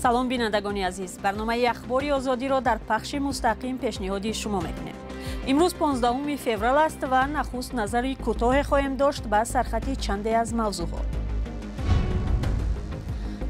салом бинандагони азиз, барномаи ахбори озодиро дар пахши мустақим пешниҳоди шумо мекунем. имрӯз 15 феврал аст ва нахуст назари кӯтоҳе хоҳем дошт ба сархати чанде аз мавзӯъҳо.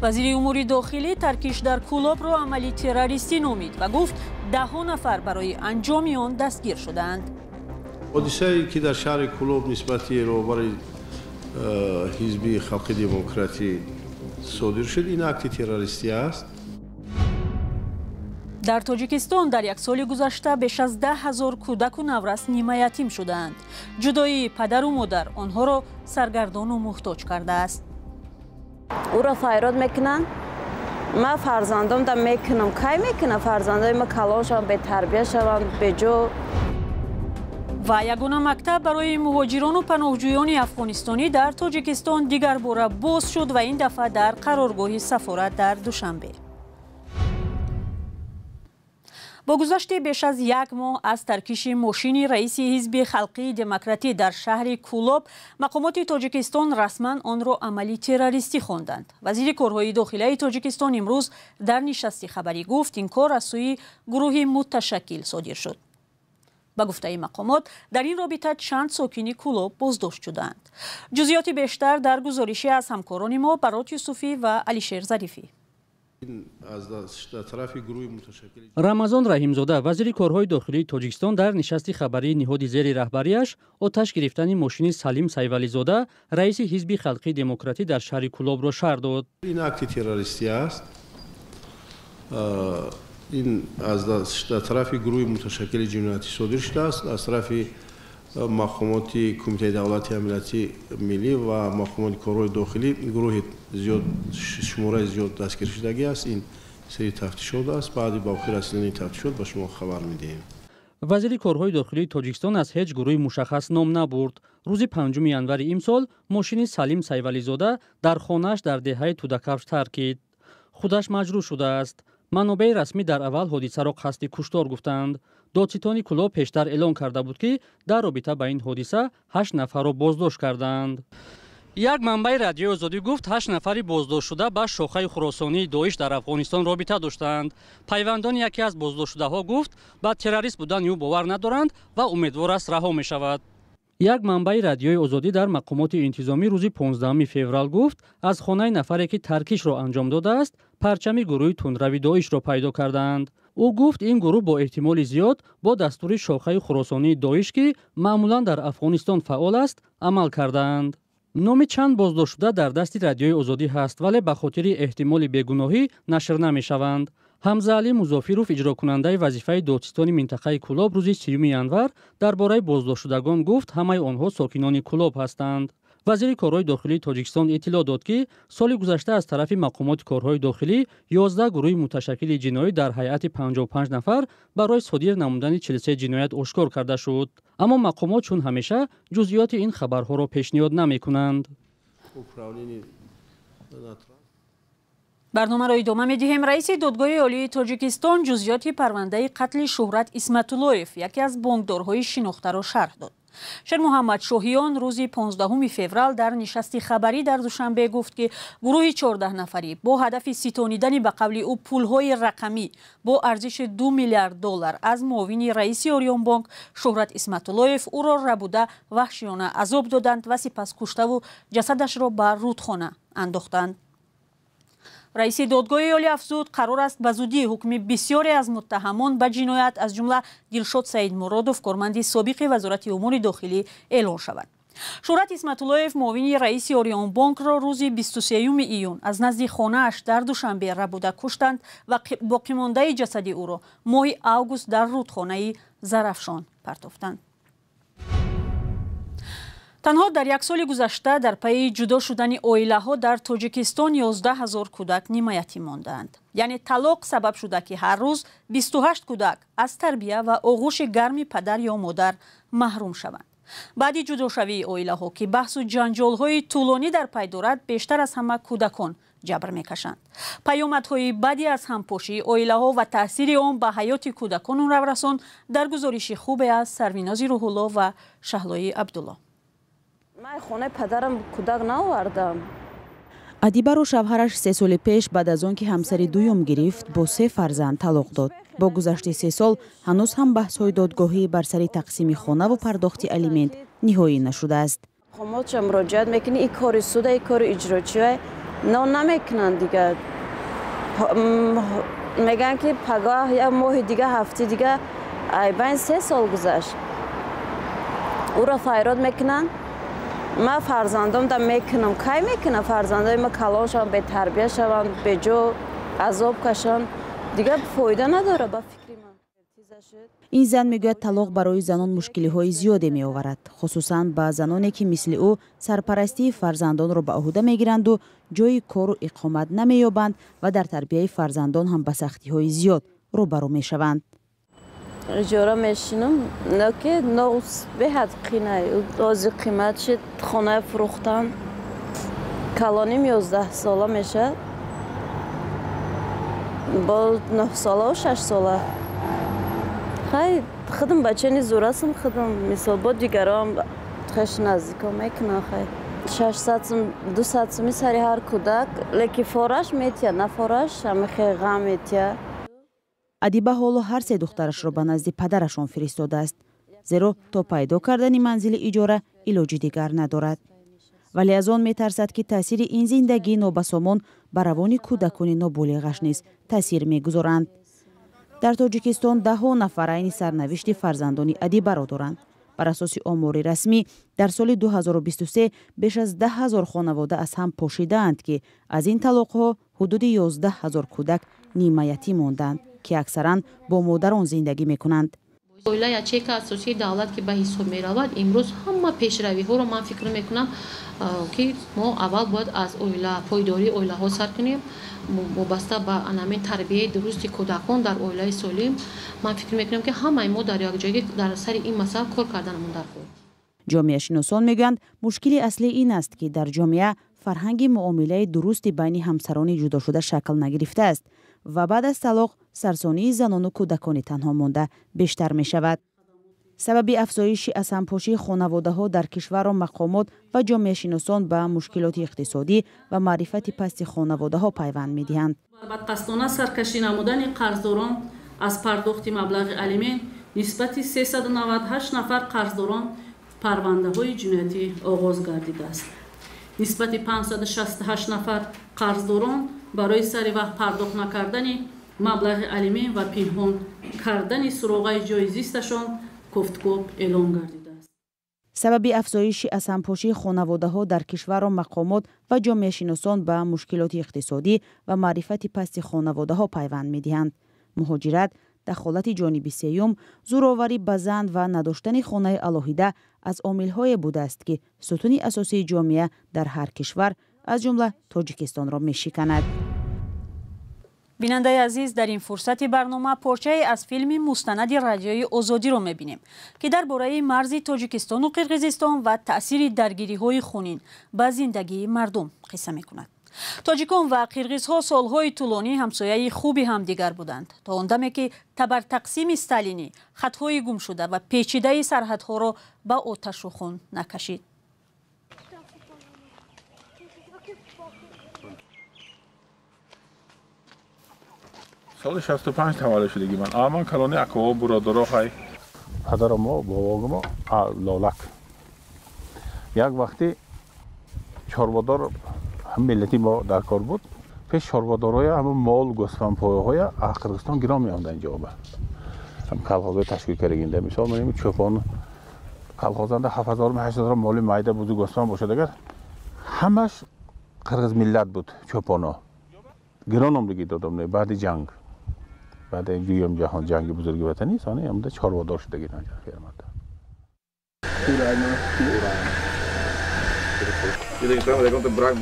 вазири умури дохилӣ таркиш дар Кӯлобро амали террористӣ номид ва гуфт 10 нафар барои анҷоми он дастгир шудаанд. ҳодисае ки дар шаҳри Кӯлоб нисбати роҳбари ҳизби халқи демократӣ содир шуд, ин акти террористӣ аст. дар тоҷикистон дар як соли гузашта беш аз 10,000 кӯдаку наврас нимаятим шудаанд. ҷудоии падару модар онҳоро саргардону муҳтоҷ кардааст. уро файрод мекунанд, ма фарзандомда мекунам, кай мекунам фарзандаи ма калон шаванд, бетарбия шаванд, беҷо. ва ягона мактаб барои муҳоҷирону паноҳҷӯёни афғонистонӣ дар тоҷикистон дигар бора боз шуд ва ин дафъа дар қароргоҳи сафорат дар Душанбе. бо гузашти беш аз як моҳ аз таркиши мошини раиси ҳизби халқии демократӣ дар шаҳри Кӯлоб, мақомоти Тоҷикистон расман онро амали террористӣ хонданд. вазири корҳои дохилаи Тоҷикистон имрӯз дар нишасти хабарӣ гуфт, ин кор аз сӯи гурӯҳи муташаккил содир шуд. ба гуфтаи мақомот, дар ин робита чанд сокини Кӯлоб боздошт шуданд. ҷузъиёти бештар дар гузориши аз ҳамкорони мо Барот Юсуфӣ ва Алишер Зарифӣ. рамазон раҳимзода, вазири корҳои дохилии Тоҷикистон дар нишасти хабарии ниҳоди зери раҳбарияш оташ гирифтани мошини Салим Сайвализода, раиси ҳизби халқии демократӣ дар шаҳри Кӯлобро шаҳр дод. ин акти террористӣ аст. ин аз тарафи гурӯҳи муташаккили ҷиноятӣ содир шудааст, аз тарафи мақомоти кумитаи давлати амнияти миллӣ ва мақомоти корҳои дохилӣ гурӯҳи зиёд, шумораи зиёд дастгиршудагӣ аст. ин сери тафтишот аст. баъди ба охир расидани тафтишот ба шумо хабар медиҳем. вазири корҳои дохилии Тоҷикистон аз ҳеҷ гурӯҳи мушаххас ном набурд. рӯзи 5 январи имсол мошини Салим Сайвализода дар хонааш дар деҳаи Тудакавш таркид. худаш маҷрӯҳ шудааст. манобаи расмӣ дар аввал ҳодисаро қасди куштор гуфтанд. додситони Кӯлоб пештар эълон карда буд ки дар робита ба ин ҳодиса 8 нафарро боздошт карданд. як манбаи радиои озодӣ гуфт 8 нафари боздоштшуда ба шохаи хуросонии доиш дар афғонистон робита доштанд. пайвандони яке аз боздоштшудаҳо гуфт ба террорист будани ӯ бовар надоранд ва умедвор аст раҳо мешавад. як манбаи радиои озодӣ дар мақомоти интизомӣ рӯзи 15 феврал гуфт аз хонаи нафаре ки таркишро анҷом додааст парчами гурӯҳи тундрави доишро пайдо кардаанд. ӯ гуфт ин гурӯҳ бо эҳтимоли зиёд бо дастури шохаи хуросонии доиш ки маъмулан дар афғонистон фаъол аст амал кардаанд. номи чанд боздоштшуда дар дасти радиои озодӣ ҳаст, вале ба хотири эҳтимоли бегуноҳӣ нашр намешаванд. ҳамза Али Музофиров, иҷрокунандаи вазифаи додситони минтақаи Кӯлоб, рӯзи 30 январ дар бораи боздоштшудагон гуфт ҳамаи онҳо сокинони Кӯлоб ҳастанд. вазири корҳои дохилии Тоҷикистон иттилоъ дод ки соли гузашта аз тарафи мақомоти корҳои дохилӣ 11 гурӯҳи муташаккили ҷиноӣ дар ҳайати 55 нафар барои содир намудани 43 ҷиноят ошкор карда шуд. аммо мақомот чун ҳамеша ҷузъиёти ин хабарҳоро пешниҳод намекунанд. барномаро идома медиҳем. раиси додгоҳи олии Тоҷикистон ҷузъиёти парвандаи қатли Шуҳрат Исматуллоев, яке аз бонкдорҳои шинохтаро шарҳ дод. Шермуҳаммад Шоҳиён рӯзи 15 феврал дар нишасти хабарӣ дар Душанбе гуфт ки гурӯҳи 14 нафарӣ бо ҳадафи ситонидани ба қавли ӯ пулҳои рақамӣ бо арзиши $2 миллиард аз муовини раиси Орионбонк Шуҳрат Исматуллоев ӯро рабуда ваҳшиёна азоб доданд ва сипас куштаву ҷасадашро ба рудхона андохтанд. раиси додгоҳи олӣ афзуд, қарор аст ба зудӣ ҳукми бисёре аз муттаҳамон ба ҷиноят аз ҷумла Дилшод Саидмуродов, корманди собиқи вазорати умури дохилӣ эълон шавад. Шуҳрат Исматуллоев муовини раиси Орионбонкро рӯзи 23 июн аз назди хонааш дар Душанбе рабуда куштанд ва боқимондаи ҷасади ӯро моҳи август дар рудхонаи Зарафшон партофтанд. танҳо дар як соли гузашта дар пайи ҷудо шудани оилаҳо дар Тоҷикистон 11,000 кӯдак нимаятим мондаанд. яъне талоқ сабаб шуда ки ҳар рӯз 28 кӯдак аз тарбия ва оғӯши гарми падар ё модар маҳрум шаванд. баъди ҷудошавии оилаҳо ки баҳсу ҷанҷолҳои тӯлонӣ дар пай дорад, бештар аз ҳама кӯдакон ҷабр мекашанд. паёмадҳои баъди аз ҳампошии оилаҳо ва таъсири он ба ҳаёти кӯдакону раврасон дар гузориши хубе аз Сарвинози Рӯҳулло ва Шаҳлои Абдулло. ман хонаи падарам кӯдак наовардам. адибаро шавҳараш 3 соли пеш баъд аз он ки ҳамсари дуюм гирифт бо 3 фарзанд талоқ дод. бо гузашти 3 сол ҳанӯз ҳам баҳсҳои додгоҳӣ бар сари тақсими хонаву пардохти алимент ниҳоӣ нашудааст. хомодша муроҷиат мекунӣ и кори суда и кори иҷрочия но намекунанд дига. мегӯянд ки пагоҳ як моҳи дига ҳафти дига айбайн 3 сол гузашт. ӯро файрод мекунанд. ман фарзандомда мекунам кай мекунам фарзандаи ма калон шаванд бетарбия шаванд беҷо азоб кашанд дига фоида надора ба фикри ман. ин зан мегӯяд талоқ барои занон мушкилиҳои зиёде меоварад, хусусан ба заноне ки мисли ӯ сарпарастии фарзандонро ба оҳуда мегиранду ҷои кору иқомат намеёбанд ва дар тарбияи фарзандон ҳам ба сахтиҳои зиёд рӯбарӯ мешаванд. иҷора мешинам ноки беҳад қинай ози қимат шид хонаи фурӯхтан калоним 11 сола мешад бо 9 сола 6 сола хай худам бачани зурасам худам мисол бо дигарам хеш наздика мекунам хай 600 сум 200 суми сари ҳар кӯдак леки фораш метия на фораш ҳамихе ғам метия. адиба ҳоло ҳар 3 духтарашро ба назди падарашон фиристодааст, зеро то пайдо кардани манзили иҷора илоҷи дигар надорад. вале аз он метарсад ки таъсири ин зиндагии нобасомон ба равони кӯдакони ноболиғаш низ таъсир мегузоранд. дар тоҷикистон даҳҳо нафар айни сарнавишти фарзандони адибаро доранд. бар асоси омори расмӣ дар соли 2023 беш аз 10 000 хонавода аз ҳам пошидаанд ки аз ин талоқҳо ҳудуди 11 000 кӯдак нимаятӣ монданд ки аксаран бо модарон зиндагӣ мекунанд. оила ячейка асосии давлат ки ба ҳисоб меравад имрӯз ҳама пешравиҳоро ман фикр мекунам ки мо аввал бояд аз оила пойдории оилаҳо сар кунем вобаста ба анамин тарбияи дурусти кӯдакон дар оилаи солим. ман фикр мекунам ки ҳамаи мо дар якҷоягӣ дар сари ин масъала кор карданамон даркор. ҷомеашиносон мегӯянд мушкили аслӣ ин аст ки дар ҷомеа фарҳанги муомилаи дурусти байни ҳамсарони ҷудошуда шакл нагирифтааст ва баъд аз талоқ сарсонии занону кӯдакони танҳо монда бештар мешавад. сабаби афзоиши асампошии хонаводаҳо дар кишварро мақомот ва ҷомеашиносон ба мушкилоти иқтисодӣ ва маърифати пасти хонаводаҳо пайванд медиҳанд. бадқасдона саркашӣ намудани қарздорон аз пардохти маблағи алимент нисбати 398 нафар қарздорон парвандаҳои ҷиноятӣ оғоз гардидааст. нисбати 568 нафар қарздорон барои сари вақт пардохт накардани маблағи алимент ва пинҳон кардани суроғаи ҷои зисташон кофткоп эълон гардидааст. сабаби афзоиши асампошии хонаводаҳо дар кишварро мақомот ва ҷомеашиносон ба мушкилоти иқтисодӣ ва маърифати пасти хонаводаҳо пайванд медиҳанд. муҳоҷират, дахолати ҷониби сеюм, зӯроварӣ ба зан ва надоштани хонаи алоҳида аз омилҳое будааст ки сутуни асосии ҷомеа дар ҳар кишвар аз ҷумла Тоҷикистонро мешиканад. бинандаи азиз, дар ин фурсати барнома порчае аз филми мустанади радиои озодиро мебинем ки дар бораи марзи Тоҷикистону Қирғизистон ва таъсири даргириҳои хунин ба зиндагии мардум қисса мекунад. тоҷикон ва қирғизҳо солҳои тӯлонӣ ҳамсояи хуби ҳамдигар буданд то он даме ки табартақсими сталинӣ хатҳои гумшуда ва печидаи сарҳадҳоро ба оташу хун накашид. соли 65 таваллуд шудагӣ ман калони акао буродоро хай падарамо бовогимо лолак як вақти чорводор ҳам миллати мо дар кор буд пеш чорводороя ҳам мол гӯсфандпояҳоя аз Қирғизистон гиром меомада инҷо ба ҳам калхозҳои ташкил кардагинда мисол менем чӯпон калхозанда 7000-8000 моли майда бузу гӯсфанд бошад агар ҳамаш қирғиз миллат буд чӯпоно гирон омдагӣ додам не баъди ҷанг баъди дуюм ҷаҳон ҷанги бузурги ватанӣ сони омда чорводор шудагӣ фермада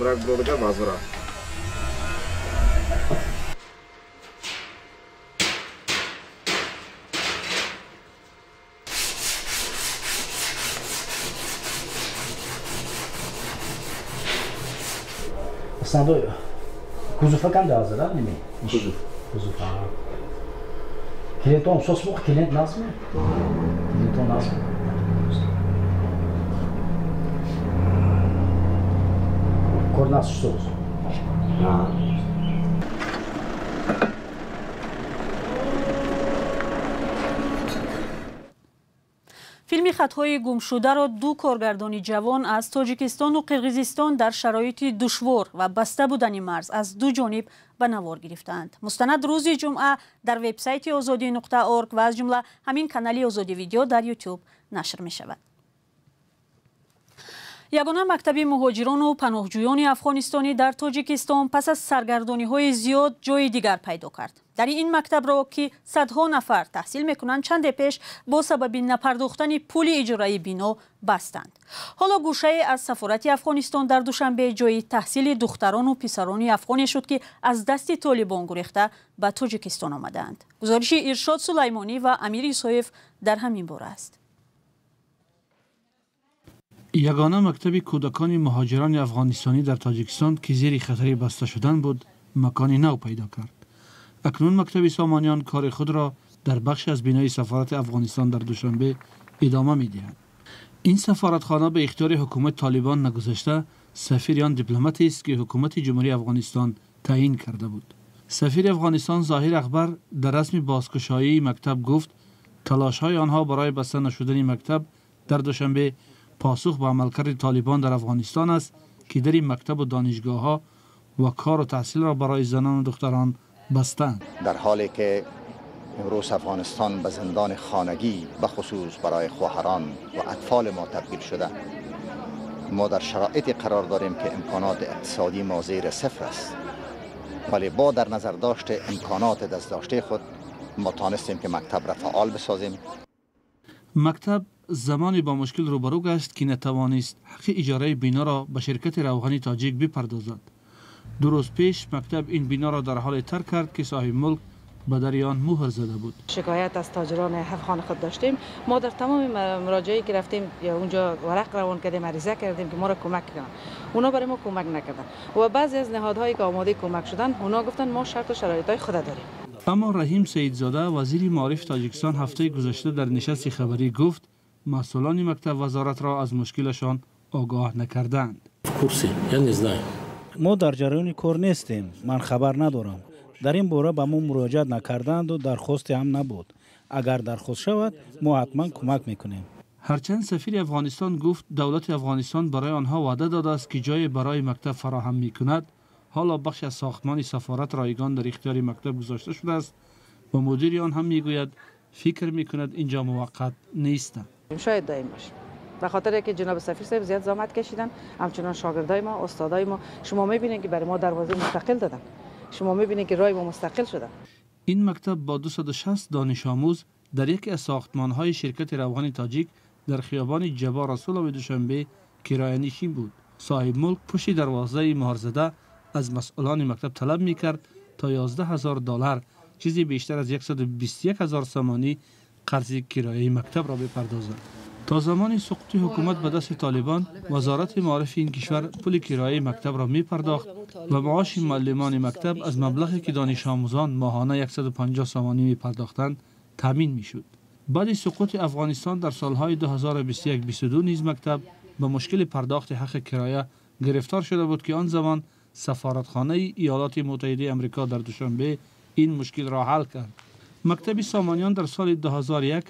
брак бродага вазра Sandoio. Kuzufa kan da hazır ha mi? Kuzuf. Kuzufa. Kilenton sos mu? Kilent naz mı? Kilenton naz mı? Kornas sos. فیلمی خطهای گم شده را دو کارگردانی جوان از تاجیکستان و قرقیزستان در شرایط دشوار و بسته بودن مرز از دو جانب به نوار گرفتند. مستند روز جمعه در وبسایت azadi.org و از جمله همین کانال آزادی ویدیو در یوتیوب نشر می شود. یگانه مکتب مهاجران و پناهجویان افغانستانی در تاجیکستان پس از سرگردانی‌های زیاد جای دیگر پیدا کرد. در این مکتب را که صدها نفر تحصیل میکنند چند پیش با سبب نپرداختن پول اجاره بنا بستند. حالا گوشه از سفارت افغانستان در دوشنبه جای تحصیل دختران و پسران افغانی شد که از دست طالبان گریخته به تاجیکستان آمدند. گزارش ارشاد سلیمانی و امیر یوسف در همین باره است. یگانه مکتب کودکان مهاجران افغانستانی در تاجیکستان که زیر خطر بسته شدن بود مکانی نو پیدا کرد. اکنون مکتب سامانیان کار خود را در بخش از بینای سفارت افغانستان در دوشنبه ادامه می‌دهد. این سفارتخانه به اختیار حکومت طالبان نگذشته سفیر آن دیپلماتی است که حکومت جمهوری افغانستان تعیین کرده بود. سفیر افغانستان ظاهر اکبر در رسم بازگشایی مکتب گفت تلاش‌های آنها برای بسته نشدن مکتب در دوشنبه پاسخ به عملکرد طالبان در افغانستان است که در این مکتب و دانشگاه‌ها و کار و تحصیل را برای زنان و دختران بستند. در حالی که امروز افغانستان به زندان خانگی به خصوص برای خواهران و اطفال ما تبدیل شده، ما در شرایطی قرار داریم که امکانات اقتصادی ما زیر صفر است، ولی با در نظر داشت امکانات دستداشته خود ما توانستیم که مکتب را فعال بسازیم. مکتب زمانی با مشکل روبرو گشت که نتوانست حق اجاره بنا را به شرکت روغنی تاجیک بپردازد. 2 روز پیش مکتب این بنا را در حال ترک کرد که صاحب ملک به در آن مهر زده بود. شکایت از تاجران افغان خود داشتیم. ما در تمام مراجعی که رفتیم یا اونجا ورق روان کردیم، عریضه کردیم که ما را کمک کنند. اونا برای ما کمک نکردند و بعضی از نهادهایی که آماده کمک شدن اونا گفتن ما شرط و شرایطهای خود داریم. اما رحیم سیدزاده وزیر معارف تاجیکستان هفته گذشته در نشست خبری گفت مسئولان مکتب وزارت را از مشکلشان آگاه نکردند. ما در جریان کار نیستیم. من خبر ندارم. در این باره به ما مراجعت نکردند و درخواست هم نبود. اگر درخواست شود ما حتما کمک میکنیم. هرچند سفیر افغانستان گفت دولت افغانستان برای آنها وعده داده است که جای برای مکتب فراهم میکند، حالا بخش از ساختمان سفارت رایگان در اختیار مکتب گذاشته شده است و مدیر آن هم میگوید فکر میکند اینجا موقت نیست. شاید دائم باشه. به خاطر که جناب سفیر صاحب زیاد زحمت کشیدن، همچنان شاگردای ما، استادای ما، شما میبینید که برای ما دروازه مستقل دادن. شما میبینید که راه ما مستقل شده. این مکتب با 260 دانش آموز در یکی از ساختمان‌های شرکت روغن تاجیک در خیابان جبا رسول دوشنبه کرایه نشین بود. صاحب ملک پشت دروازه مهر زده از مسئولان مکتب طلب میکرد تا $11,000 چیزی بیشتر از 121,000 سامانی قرض کرایه مکتب را بپردازد. تا زمان سقوط حکومت به دست طالبان، وزارت معارف این کشور پول کرایه مکتب را می پرداخت و معاش معلمان مکتب از مبلغی که دانش آموزان ماهانه 150 سامانی می پرداختند تامین می شد. بعد سقوط افغانستان در سالهای 2021-22 نیز مکتب به مشکل پرداخت حق کرایه گرفتار شده بود که آن زمان سفارتخانه ایالات متحده آمریکا در دوشنبه این مشکل را حل کرد. مکتب سامانیان در سال 2001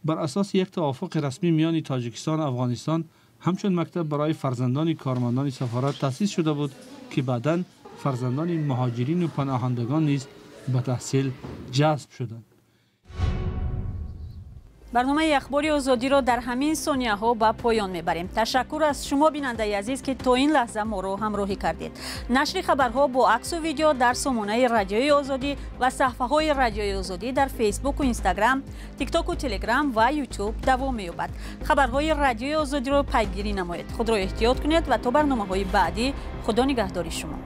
بر اساس یک توافق رسمی میان تاجیکستان و افغانستان همچون مکتب برای فرزندان کارمندان سفارت تأسیس شده بود که بعداً فرزندان مهاجرین و پناهندگان نیز به تحصیل جذب شدند. برنامه اخباری آزادی را در همین ثانیه ها به پایان میبریم. تشکر از شما بیننده عزیز که تا این لحظه ما را همراهی کردید. نشر خبرها با عکس و ویدیو در سامانه رادیوی آزادی و صفحه های رادیوی آزادی در فیسبوک و اینستاگرام، تیک تاک و تلگرام و یوتیوب دوام می‌یابد. خبرهای رادیوی آزادی را پیگیری نمایید. خود را احتیاط کنید و تا برنامه‌های بعدی خدا نگهداری شما.